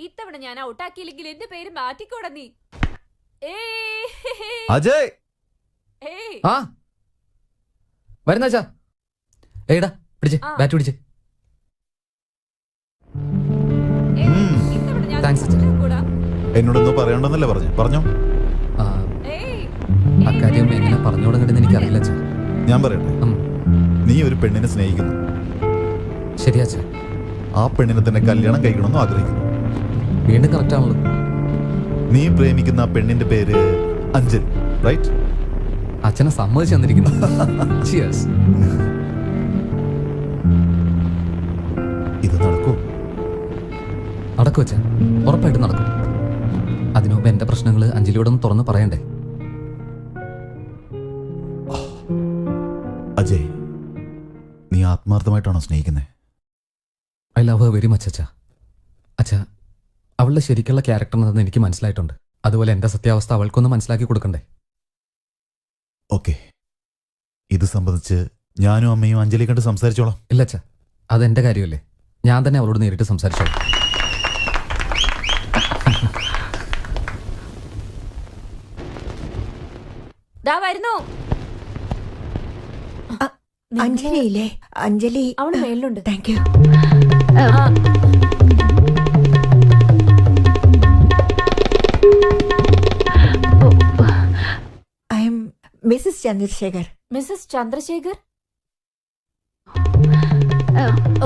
ഇത്തവണ ഞാൻ ഔട്ടാക്കിയില്ലെങ്കിൽ എന്റെ പേര് മാറ്റിക്കോട നീ. അജയ് ആ വരുന്നാച്ചാ. ഏടാ പിടിച്ച് ബാറ്റ് പിടിച്ച്. എന്നോടൊന്നും പറയണ്ടെന്നല്ലേ പറഞ്ഞോ. അക്കാര്യം എങ്ങനെ പറഞ്ഞു തുടങ്ങണ്ടെന്ന് എനിക്കറിയില്ല അച്ഛാ. ഞാൻ പറയട്ടെ, നീ ഒരു പെണ്ണിനെ സ്നേഹിക്കുന്നു. ശരിയാച്ചാ. ആ പെണ്ണിനെ തന്നെ കല്യാണം കഴിക്കണമെന്ന് ആഗ്രഹിക്കുന്നു. വീണ്ടും കറക്റ്റ് ആണല്ലോ. നീ പ്രേമിക്കുന്ന ആ പെണ്ണിന്റെ പേര് അഞ്ജലി, റൈറ്റ്? അച്ഛനെ സമ്മതിച്ചു തന്നിരിക്കുന്നു. ഇത് നടക്കൂ? നടക്കും അച്ഛാ, ഉറപ്പായിട്ട് നടക്കും. അതിനുമുമ്പ് എന്റെ പ്രശ്നങ്ങൾ അഞ്ജലിയോടൊന്ന് തുറന്ന് പറയണ്ടേ. അജയ്, നീ ആത്മാർത്ഥമായിട്ടാണോ സ്നേഹിക്കുന്നത്? I love her very much അച്ഛാ. അച്ഛാ, അവളുടെ ശരിക്കുള്ള ക്യാരക്ടർ എന്താണെന്ന് എനിക്ക് മനസ്സിലായിട്ടുണ്ട്. അതുപോലെ എന്റെ സത്യാവസ്ഥ അവൾക്കൊന്ന് മനസ്സിലാക്കി കൊടുക്കണ്ടേ. ഓക്കെ, ഇത് സംബന്ധിച്ച് ഞാനും അമ്മയും അഞ്ജലി കണ്ട് സംസാരിച്ചോളാം. ഇല്ല അച്ഛാ, അതെന്റെ കാര്യമല്ലേ. ഞാൻ തന്നെ അവളോട് നേരിട്ട് സംസാരിച്ചോളാം. അഞ്ജലിയില്ലേ? അഞ്ജലി അവള് മേലുണ്ട്. Thank you. I am Mrs Chandrasekhar. Mrs Chandrasekhar?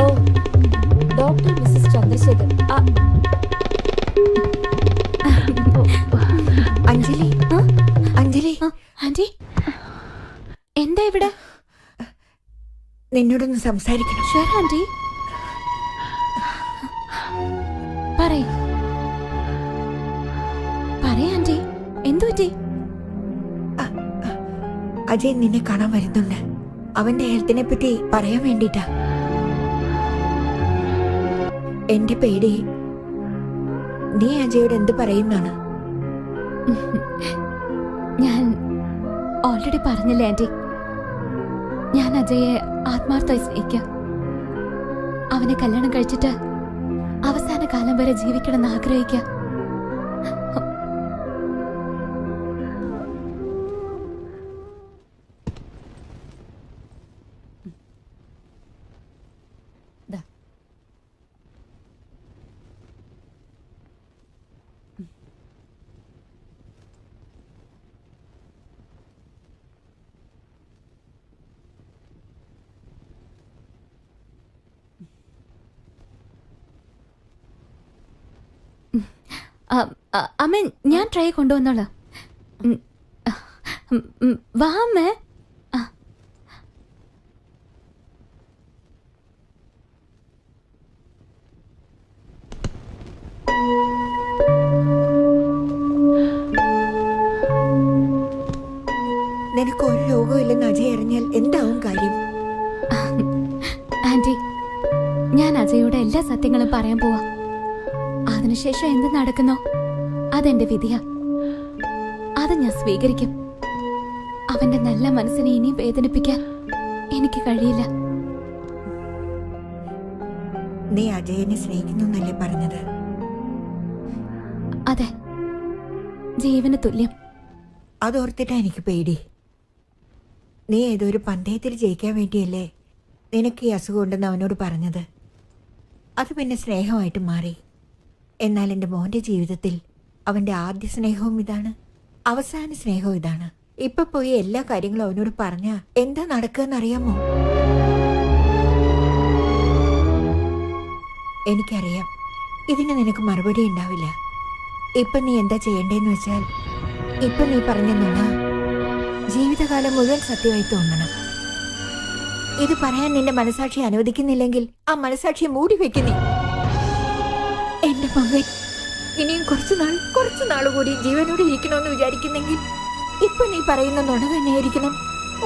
ഓ, doctor Mrs Chandrasekhar. Anjali, Anjali. Aunty, എന്താ ഇവിടെ? നിന്നോടൊന്ന് സംസാരിക്കണം. ഷുവർ ആന്റി, പറയ് ആന്റി, എന്തു പറ്റി? അജയ് നിന്നെ കാണാൻ വരുന്നുണ്ട്. അവന്റെ ഹെൽത്തിനെ പറ്റി പറയാൻ വേണ്ടിട്ടാ. എന്റെ പേടി നീ അജയോട് എന്ത് പറയുന്നാണ്. ഞാൻ ഓൾറെഡി പറഞ്ഞില്ലേ ആന്റി, ഞാൻ അജയെ ആത്മാർത്ഥമായി സ്നേഹിക്കാം. അവനെ കല്യാണം കഴിച്ചിട്ട് അവസാന കാലം വരെ ജീവിക്കണമെന്ന് ആഗ്രഹിക്കാം. അമ്മ, ഞാൻ ട്രൈ കൊണ്ടുവന്നോളാം. വാ അമ്മേ. നിനക്ക് ഒരു രോഗവും ഇല്ലെന്ന് അജയ് അറിഞ്ഞാൽ എന്താവും കാര്യം? ആന്റി, ഞാൻ അജയോട് എല്ലാ സത്യങ്ങളും പറയാൻ പോവാ. അതിനുശേഷം എന്ത് നടക്കുന്നോ അതെന്റെ വിധിയാ. അത് ഞാൻ സ്വീകരിക്കും. അവന്റെ നല്ല മനസ്സിനെ ഇനിയും വേദനിപ്പിക്കാൻ എനിക്ക് കഴിയില്ല. നീ അജയനെ സ്നേഹിക്കുന്നു എന്നല്ലേ പറഞ്ഞത്? അതെ, ജീവന് തുല്യം. അതോർത്തിട്ടാ എനിക്ക് പേടി. നീ ഏതൊരു പന്തയത്തിൽ ജയിക്കാൻ വേണ്ടിയല്ലേ നിനക്ക് ഈ അസുഖം ഉണ്ടെന്ന് അവനോട് പറഞ്ഞത്. അത് പിന്നെ സ്നേഹമായിട്ട് മാറി. എന്നാൽ എൻ്റെ മോൻ്റെ ജീവിതത്തിൽ അവൻ്റെ ആദ്യ സ്നേഹവും ഇതാണ്, അവസാന സ്നേഹവും ഇതാണ്. ഇപ്പൊ പോയി എല്ലാ കാര്യങ്ങളും അവനോട് പറഞ്ഞാ എന്താ നടക്കുകയെന്നറിയാമോ? എനിക്കറിയാം ഇതിന് നിനക്ക് മറുപടി ഉണ്ടാവില്ല. ഇപ്പൊ നീ എന്താ ചെയ്യേണ്ടതെന്ന് വെച്ചാൽ, ഇപ്പൊ നീ പറഞ്ഞെന്നുണ്ടാ ജീവിതകാലം മുഴുവൻ സത്യമായി തോന്നണം. ഇത് പറയാൻ നിന്റെ മനസാക്ഷി അനുവദിക്കുന്നില്ലെങ്കിൽ ആ മനസാക്ഷിയെ മൂടി വെക്കുന്നേ. എന്റെ മകൻ ഇനിയും കുറച്ചു നാൾ കൂടി ജീവനോടെ ഇരിക്കണമെന്ന് വിചാരിക്കുന്നെങ്കിൽ ഇപ്പൊ നീ പറയുന്ന നുണ തന്നെയായിരിക്കണം.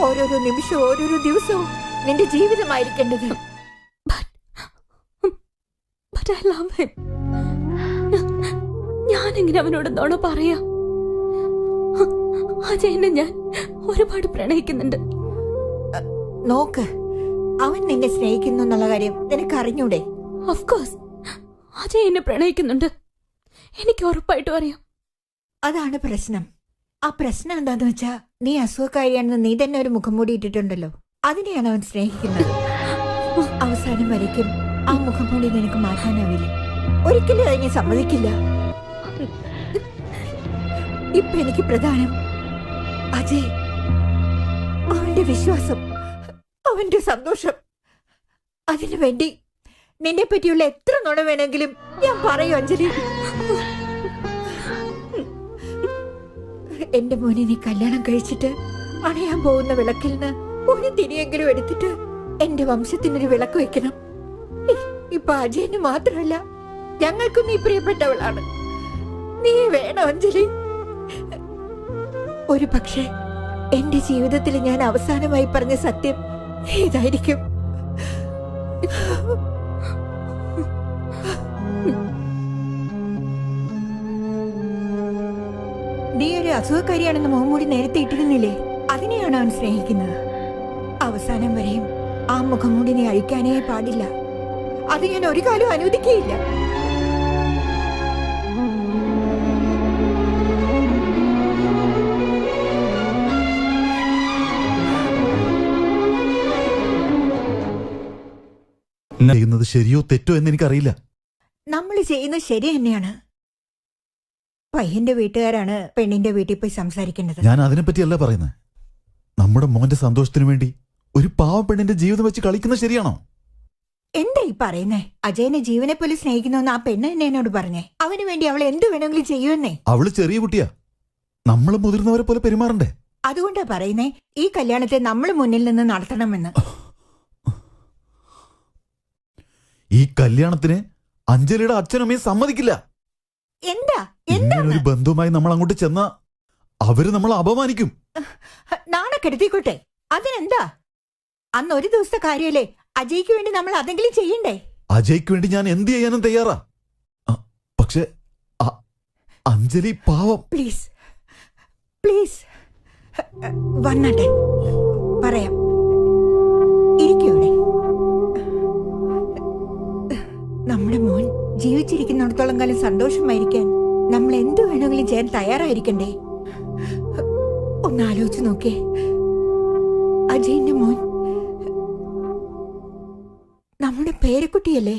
ഓരോരോ നിമിഷവും ഓരോരോ ദിവസവും നിന്റെ ജീവിതമായിരിക്കേണ്ടത്. ഞാനെങ്ങനെ അവനോട് നുണ പറയാ? അജയനെ ഞാൻ ഒരുപാട് പ്രണയിക്കുന്നുണ്ട്. നോക്ക്, അവൻ നിന്നെ സ്നേഹിക്കുന്നു എന്നുള്ള കാര്യം നിനക്ക് അറിഞ്ഞൂടെ? ഓഫ് കോഴ്സ്, അജയ് എന്നെ പ്രണയിക്കുന്നുണ്ട്. എനിക്ക് ഉറപ്പായിട്ടും അറിയാം. അതാണ് പ്രശ്നം. ആ പ്രശ്നം എന്താന്ന് വെച്ചാ, നീ അസുഖക്കാരിയാണെന്ന് നീ തന്നെ ഒരു മുഖം മൂടി ഇട്ടിട്ടുണ്ടല്ലോ. അതിനെയാണ് അവൻ സ്നേഹിക്കുന്നത്. അവസാനം വരയ്ക്കും ആ മുഖം മൂടി നിനക്ക് മാറ്റാനാവില്ല. ഒരിക്കലും അതിനെ സമ്മതിക്കില്ല. ഇപ്പൊ എനിക്ക് പ്രധാനം അജയ്, അവന്റെ വിശ്വാസം, അവന്റെ സന്തോഷം. അതിനു വേണ്ടി നിന്നെ പറ്റിയുള്ള എത്ര നുണ വേണമെങ്കിലും ഞാൻ പറയൂ അഞ്ജലി. എന്റെ മോനെ നീ കല്യാണം കഴിച്ചിട്ട് അണയാൻ പോകുന്ന വിളക്കിൽ നിന്ന് ഒരു തിരിയെങ്കിലും എടുത്തിട്ട് എന്റെ വംശത്തിനൊരു വിളക്ക് വെക്കണം. ഇപ്പൊ അജയന് മാത്രമല്ല, ഞങ്ങൾക്കും നീ പ്രിയപ്പെട്ടവളാണ്. നീ വേണം അഞ്ജലി. ഒരു പക്ഷേ എന്റെ ജീവിതത്തിൽ ഞാൻ അവസാനമായി പറഞ്ഞ സത്യം ഇതായിരിക്കും. നീ ഒരു അസുഖക്കാരിയാണെന്ന് മുഖംമൂടി നേരത്തെ ഇട്ടിരുന്നില്ലേ? അതിനെയാണ് അവൻ സ്നേഹിക്കുന്നത്. അവസാനം വരെയും ആ മുഖംമൂടി നീ അഴിക്കാനേ പാടില്ല. അത് ഞാൻ ഒരു കാലം അനുവദിക്കുകയില്ല. ചെയ്യുന്നത് ശരിയോ തെറ്റോ എന്ന് എനിക്കറിയില്ല. നമ്മൾ ചെയ്യുന്നത് ശരി തന്നെയാണ്. പയ്യന്റെ വീട്ടുകാരാണ് പെണ്ണിന്റെ വീട്ടിൽ പോയി സംസാരിക്കേണ്ടത്. ഞാൻ അതിനെപ്പറ്റിയല്ല പറയുന്നത്. നമ്മുടെ മോന്റെ സന്തോഷത്തിനു വേണ്ടി ഒരു പാവ പെണ്ണിന്റെ ജീവിതം വെച്ച് കളിക്കുന്നത് ശരിയാണോ? എന്താ ഈ പറയുന്നേ? അജയനെ ജീവനെ പോലെ സ്നേഹിക്കുന്നുവെന്ന് ആ പെണ്ണ് തന്നെ എന്നോട് പറഞ്ഞേ. അവന് വേണ്ടി അവൾ എന്ത് വേണമെങ്കിലും ചെയ്യുമെന്നേ. അവള് ചെറിയ കുട്ടിയാ. നമ്മൾ മുതിർന്നവരെ പോലെ പെരുമാറണ്ടേ? അതുകൊണ്ടാ പറയുന്നേ, ഈ കല്യാണത്തെ നമ്മൾ മുന്നിൽ നിന്ന് നടത്തണമെന്ന്. ഈ കല്യാണത്തിന് അഞ്ജലിയുടെ അച്ഛനമ്മയും സമ്മതിക്കില്ല. എന്താ ഇങ്ങനെ ഒരു ബന്ധുവുമായി നമ്മൾ അങ്ങോട്ട് ചെന്നാ അവര് നമ്മളെ അപമാനിക്കും. നാണക്കെടുത്തിക്കോട്ടെ, അതിനെന്താ? അന്ന് ഒരു ദിവസത്തെ കാര്യമല്ലേ, അജയ്ക്ക് വേണ്ടി നമ്മൾ അതെങ്കിലും ചെയ്യണ്ടേ? അജയ്ക്ക് വേണ്ടി ഞാൻ എന്ത് ചെയ്യാനും തയ്യാറാ. പക്ഷെ അഞ്ജലി പാവം. പ്ലീസ് പ്ലീസ് വന്നാട്ടെ, പറയാം. ഇരിക്കൂടെ? നമ്മുടെ മോൻ ജീവിച്ചിരിക്കുന്നിടത്തോളം കാലം സന്തോഷമായിരിക്കാൻ നമ്മൾ എന്ത് വേണമെങ്കിലും ചെയ്യാൻ തയ്യാറായിരിക്കണ്ടേ? ഒന്നാലോചിച്ച് നോക്കേ. അജയന്റെ മോൻ നമ്മുടെ പേരക്കുട്ടിയല്ലേ?